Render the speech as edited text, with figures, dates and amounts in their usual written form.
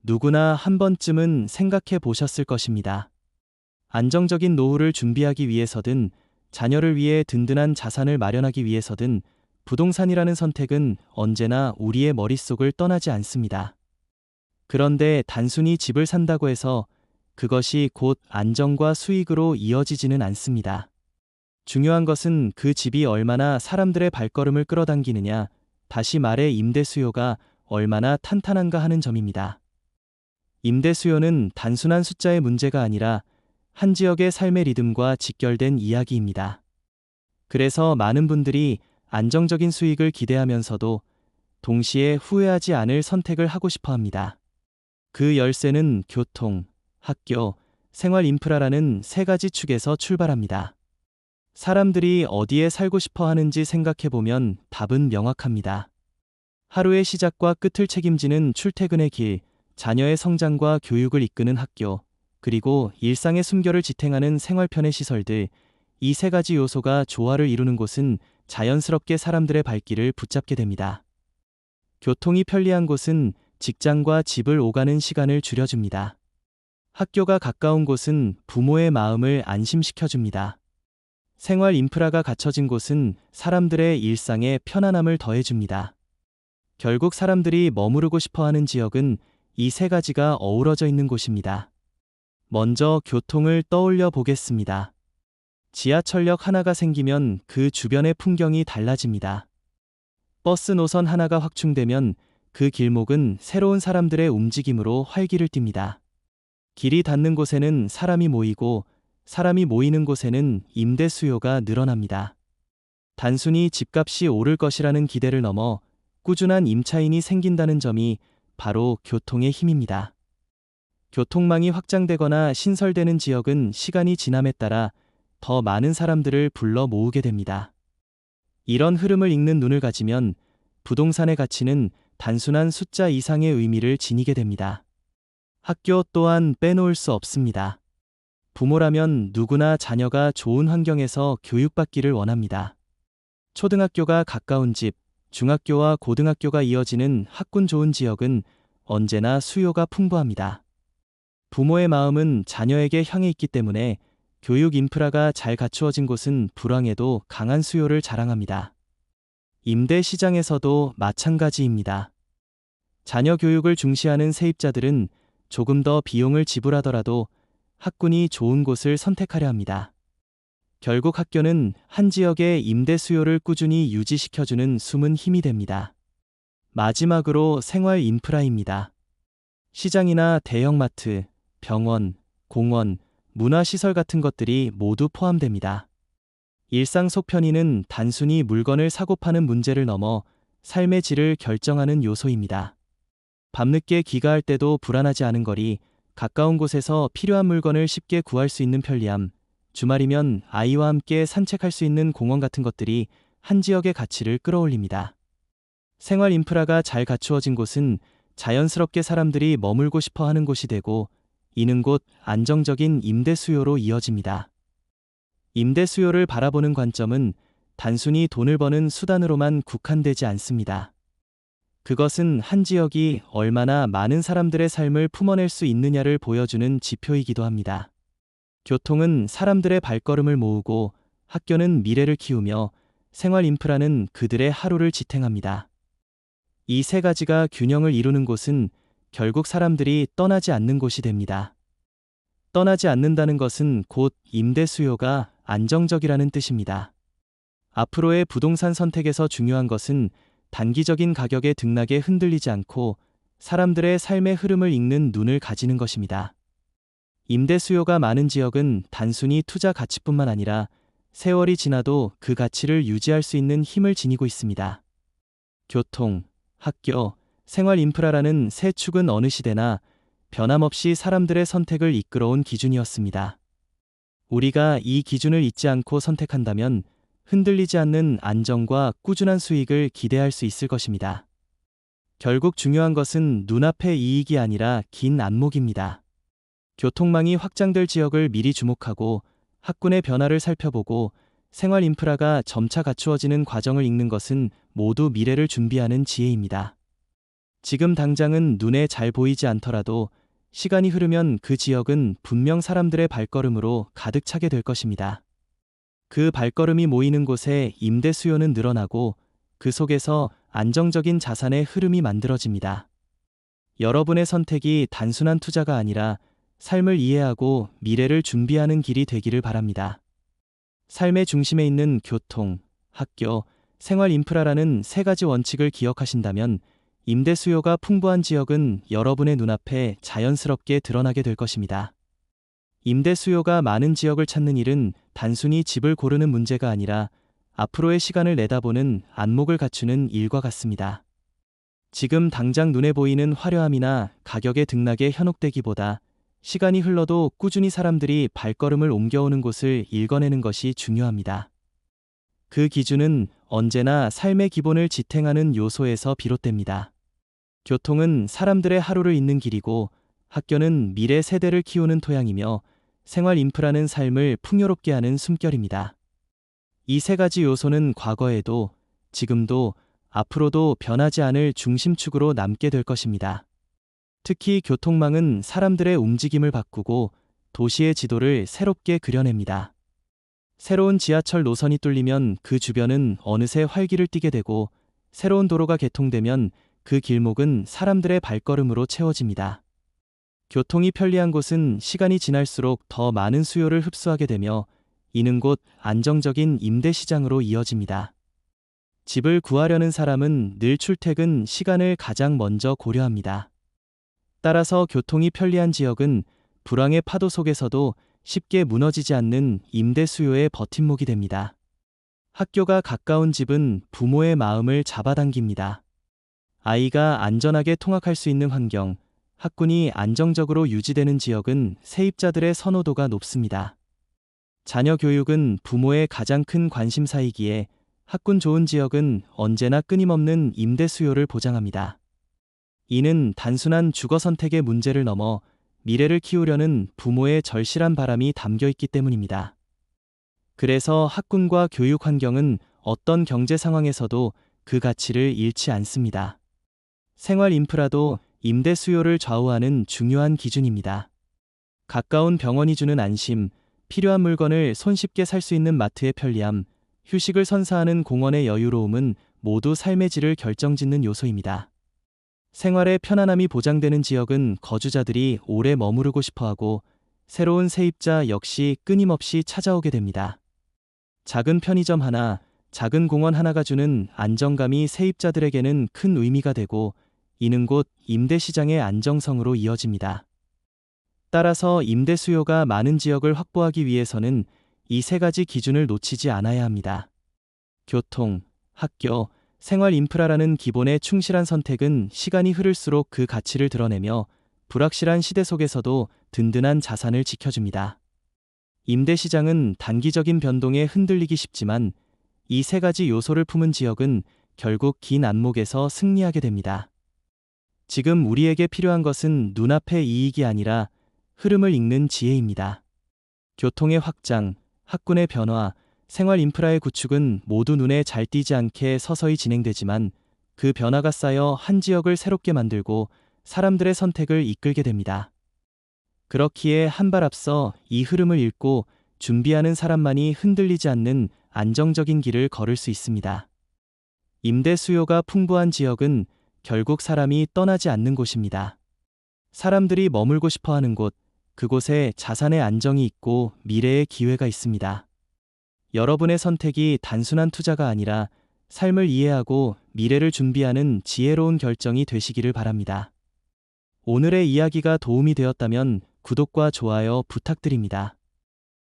누구나 한 번쯤은 생각해 보셨을 것입니다. 안정적인 노후를 준비하기 위해서든 자녀를 위해 든든한 자산을 마련하기 위해서든 부동산이라는 선택은 언제나 우리의 머릿속을 떠나지 않습니다. 그런데 단순히 집을 산다고 해서 그것이 곧 안정과 수익으로 이어지지는 않습니다. 중요한 것은 그 집이 얼마나 사람들의 발걸음을 끌어당기느냐, 다시 말해 임대 수요가 얼마나 탄탄한가 하는 점입니다. 임대 수요는 단순한 숫자의 문제가 아니라 한 지역의 삶의 리듬과 직결된 이야기입니다. 그래서 많은 분들이 안정적인 수익을 기대하면서도 동시에 후회하지 않을 선택을 하고 싶어 합니다. 그 열쇠는 교통, 학교, 생활 인프라라는 세 가지 축에서 출발합니다. 사람들이 어디에 살고 싶어 하는지 생각해 보면 답은 명확합니다. 하루의 시작과 끝을 책임지는 출퇴근의 길, 자녀의 성장과 교육을 이끄는 학교, 그리고 일상의 숨결을 지탱하는 생활편의 시설들, 이 세 가지 요소가 조화를 이루는 곳은 자연스럽게 사람들의 발길을 붙잡게 됩니다. 교통이 편리한 곳은 직장과 집을 오가는 시간을 줄여줍니다. 학교가 가까운 곳은 부모의 마음을 안심시켜줍니다. 생활 인프라가 갖춰진 곳은 사람들의 일상에 편안함을 더해줍니다. 결국 사람들이 머무르고 싶어 하는 지역은 이 세 가지가 어우러져 있는 곳입니다. 먼저 교통을 떠올려 보겠습니다. 지하철역 하나가 생기면 그 주변의 풍경이 달라집니다. 버스 노선 하나가 확충되면 그 길목은 새로운 사람들의 움직임으로 활기를 띱니다. 길이 닿는 곳에는 사람이 모이고 사람이 모이는 곳에는 임대 수요가 늘어납니다. 단순히 집값이 오를 것이라는 기대를 넘어 꾸준한 임차인이 생긴다는 점이 바로 교통의 힘입니다. 교통망이 확장되거나 신설되는 지역은 시간이 지남에 따라 더 많은 사람들을 불러 모으게 됩니다. 이런 흐름을 읽는 눈을 가지면 부동산의 가치는 단순한 숫자 이상의 의미를 지니게 됩니다. 학교 또한 빼놓을 수 없습니다. 부모라면 누구나 자녀가 좋은 환경에서 교육받기를 원합니다. 초등학교가 가까운 집, 중학교와 고등학교가 이어지는 학군 좋은 지역은 언제나 수요가 풍부합니다. 부모의 마음은 자녀에게 향해 있기 때문에 교육 인프라가 잘 갖추어진 곳은 불황에도 강한 수요를 자랑합니다. 임대 시장에서도 마찬가지입니다. 자녀 교육을 중시하는 세입자들은 조금 더 비용을 지불하더라도 학군이 좋은 곳을 선택하려 합니다. 결국 학교는 한 지역의 임대 수요를 꾸준히 유지시켜주는 숨은 힘이 됩니다. 마지막으로 생활 인프라입니다. 시장이나 대형마트, 병원, 공원, 문화시설 같은 것들이 모두 포함됩니다. 일상 속 편의는 단순히 물건을 사고 파는 문제를 넘어 삶의 질을 결정하는 요소입니다. 밤늦게 귀가할 때도 불안하지 않은 거리, 가까운 곳에서 필요한 물건을 쉽게 구할 수 있는 편리함, 주말이면 아이와 함께 산책할 수 있는 공원 같은 것들이 한 지역의 가치를 끌어올립니다. 생활 인프라가 잘 갖추어진 곳은 자연스럽게 사람들이 머물고 싶어 하는 곳이 되고, 이는 곧 안정적인 임대 수요로 이어집니다. 임대 수요를 바라보는 관점은 단순히 돈을 버는 수단으로만 국한되지 않습니다. 그것은 한 지역이 얼마나 많은 사람들의 삶을 품어낼 수 있느냐를 보여주는 지표이기도 합니다. 교통은 사람들의 발걸음을 모으고, 학교는 미래를 키우며, 생활 인프라는 그들의 하루를 지탱합니다. 이 세 가지가 균형을 이루는 곳은 결국 사람들이 떠나지 않는 곳이 됩니다. 떠나지 않는다는 것은 곧 임대 수요가 안정적이라는 뜻입니다. 앞으로의 부동산 선택에서 중요한 것은 단기적인 가격의 등락에 흔들리지 않고 사람들의 삶의 흐름을 읽는 눈을 가지는 것입니다. 임대 수요가 많은 지역은 단순히 투자 가치뿐만 아니라 세월이 지나도 그 가치를 유지할 수 있는 힘을 지니고 있습니다. 교통, 학교, 생활 인프라라는 세 축은 어느 시대나 변함없이 사람들의 선택을 이끌어온 기준이었습니다. 우리가 이 기준을 잊지 않고 선택한다면 흔들리지 않는 안정과 꾸준한 수익을 기대할 수 있을 것입니다. 결국 중요한 것은 눈앞의 이익이 아니라 긴 안목입니다. 교통망이 확장될 지역을 미리 주목하고 학군의 변화를 살펴보고 생활 인프라가 점차 갖추어지는 과정을 읽는 것은 모두 미래를 준비하는 지혜입니다. 지금 당장은 눈에 잘 보이지 않더라도 시간이 흐르면 그 지역은 분명 사람들의 발걸음으로 가득 차게 될 것입니다. 그 발걸음이 모이는 곳에 임대 수요는 늘어나고 그 속에서 안정적인 자산의 흐름이 만들어집니다. 여러분의 선택이 단순한 투자가 아니라 삶을 이해하고 미래를 준비하는 길이 되기를 바랍니다. 삶의 중심에 있는 교통, 학교, 생활 인프라라는 세 가지 원칙을 기억하신다면 임대 수요가 풍부한 지역은 여러분의 눈앞에 자연스럽게 드러나게 될 것입니다. 임대 수요가 많은 지역을 찾는 일은 단순히 집을 고르는 문제가 아니라 앞으로의 시간을 내다보는 안목을 갖추는 일과 같습니다. 지금 당장 눈에 보이는 화려함이나 가격의 등락에 현혹되기보다 시간이 흘러도 꾸준히 사람들이 발걸음을 옮겨오는 곳을 읽어내는 것이 중요합니다. 그 기준은 언제나 삶의 기본을 지탱하는 요소에서 비롯됩니다. 교통은 사람들의 하루를 잇는 길이고, 학교는 미래 세대를 키우는 토양이며, 생활 인프라는 삶을 풍요롭게 하는 숨결입니다. 이 세 가지 요소는 과거에도, 지금도, 앞으로도 변하지 않을 중심축으로 남게 될 것입니다. 특히 교통망은 사람들의 움직임을 바꾸고 도시의 지도를 새롭게 그려냅니다. 새로운 지하철 노선이 뚫리면 그 주변은 어느새 활기를 띠게 되고, 새로운 도로가 개통되면 그 길목은 사람들의 발걸음으로 채워집니다. 교통이 편리한 곳은 시간이 지날수록 더 많은 수요를 흡수하게 되며, 이는 곧 안정적인 임대 시장으로 이어집니다. 집을 구하려는 사람은 늘 출퇴근 시간을 가장 먼저 고려합니다. 따라서 교통이 편리한 지역은 불황의 파도 속에서도 쉽게 무너지지 않는 임대 수요의 버팀목이 됩니다. 학교가 가까운 집은 부모의 마음을 잡아당깁니다. 아이가 안전하게 통학할 수 있는 환경, 학군이 안정적으로 유지되는 지역은 세입자들의 선호도가 높습니다. 자녀 교육은 부모의 가장 큰 관심사이기에 학군 좋은 지역은 언제나 끊임없는 임대 수요를 보장합니다. 이는 단순한 주거 선택의 문제를 넘어 미래를 키우려는 부모의 절실한 바람이 담겨 있기 때문입니다. 그래서 학군과 교육 환경은 어떤 경제 상황에서도 그 가치를 잃지 않습니다. 생활 인프라도 임대 수요를 좌우하는 중요한 기준입니다. 가까운 병원이 주는 안심, 필요한 물건을 손쉽게 살 수 있는 마트의 편리함, 휴식을 선사하는 공원의 여유로움은 모두 삶의 질을 결정짓는 요소입니다. 생활의 편안함이 보장되는 지역은 거주자들이 오래 머무르고 싶어하고, 새로운 세입자 역시 끊임없이 찾아오게 됩니다. 작은 편의점 하나, 작은 공원 하나가 주는 안정감이 세입자들에게는 큰 의미가 되고, 이는 곧 임대 시장의 안정성으로 이어집니다. 따라서 임대 수요가 많은 지역을 확보하기 위해서는 이 세 가지 기준을 놓치지 않아야 합니다. 교통, 학교, 생활 인프라라는 기본에 충실한 선택은 시간이 흐를수록 그 가치를 드러내며 불확실한 시대 속에서도 든든한 자산을 지켜줍니다. 임대 시장은 단기적인 변동에 흔들리기 쉽지만 이 세 가지 요소를 품은 지역은 결국 긴 안목에서 승리하게 됩니다. 지금 우리에게 필요한 것은 눈앞의 이익이 아니라 흐름을 읽는 지혜입니다. 교통의 확장, 학군의 변화, 생활 인프라의 구축은 모두 눈에 잘 띄지 않게 서서히 진행되지만 그 변화가 쌓여 한 지역을 새롭게 만들고 사람들의 선택을 이끌게 됩니다. 그렇기에 한 발 앞서 이 흐름을 읽고 준비하는 사람만이 흔들리지 않는 안정적인 길을 걸을 수 있습니다. 임대 수요가 풍부한 지역은 결국 사람이 떠나지 않는 곳입니다. 사람들이 머물고 싶어 하는 곳, 그곳에 자산의 안정이 있고 미래의 기회가 있습니다. 여러분의 선택이 단순한 투자가 아니라 삶을 이해하고 미래를 준비하는 지혜로운 결정이 되시기를 바랍니다. 오늘의 이야기가 도움이 되었다면 구독과 좋아요 부탁드립니다.